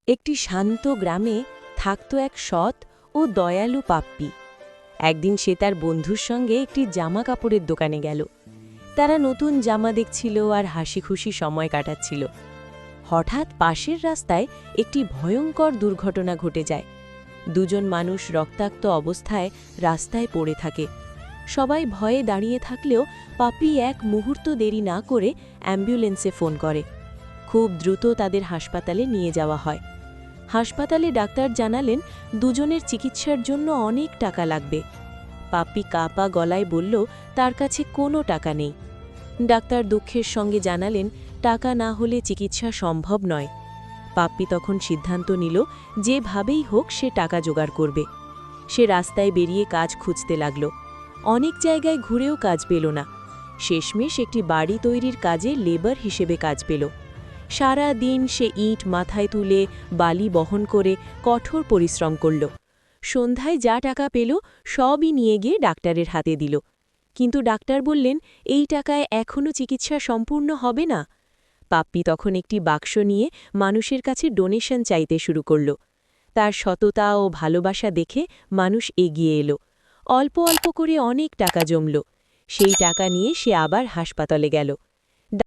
একটি শান্ত গ্রামে থাকত এক সৎ ও দয়ালু পাপ্পি। একদিন সে তার বন্ধুর সঙ্গে একটি জামা কাপড়ের দোকানে গেল। তারা নতুন জামা দেখছিল আর হাসি খুশি সময় কাটাচ্ছিল। হঠাৎ পাশের রাস্তায় একটি ভয়ঙ্কর দুর্ঘটনা ঘটে যায়। দুজন মানুষ রক্তাক্ত অবস্থায় রাস্তায় পড়ে থাকে। সবাই ভয়ে দাঁড়িয়ে থাকলেও পাপ্পি এক মুহূর্ত দেরি না করে অ্যাম্বুলেন্সে ফোন করে। খুব দ্রুত তাদের হাসপাতালে নিয়ে যাওয়া হয়। হাসপাতালে ডাক্তার জানালেন দুজনের চিকিৎসার জন্য অনেক টাকা লাগবে। পাপ্পি কাঁপা গলায় বলল তার কাছে কোনো টাকা নেই। ডাক্তার দুঃখের সঙ্গে জানালেন টাকা না হলে চিকিৎসা সম্ভব নয়। পাপ্পি তখন সিদ্ধান্ত নিল যেভাবেই হোক সে টাকা জোগাড় করবে। সে রাস্তায় বেরিয়ে কাজ খুঁজতে লাগল। অনেক জায়গায় ঘুরেও কাজ পেল না। শেষমেশ একটি বাড়ি তৈরির কাজে লেবার হিসেবে কাজ পেল। সারা দিন সে ইট মাথায় তুলে বালি বহন করে কঠোর পরিশ্রম করল। সন্ধ্যায় যা টাকা পেল সবই নিয়ে গিয়ে ডাক্তারের হাতে দিল। কিন্তু ডাক্তার বললেন এই টাকায় এখনও চিকিৎসা সম্পূর্ণ হবে না। পাপ্পি তখন একটি বাক্স নিয়ে মানুষের কাছে ডোনেশন চাইতে শুরু করল। তার সততা ও ভালোবাসা দেখে মানুষ এগিয়ে এলো। অল্প অল্প করে অনেক টাকা জমল। সেই টাকা নিয়ে সে আবার হাসপাতালে গেল।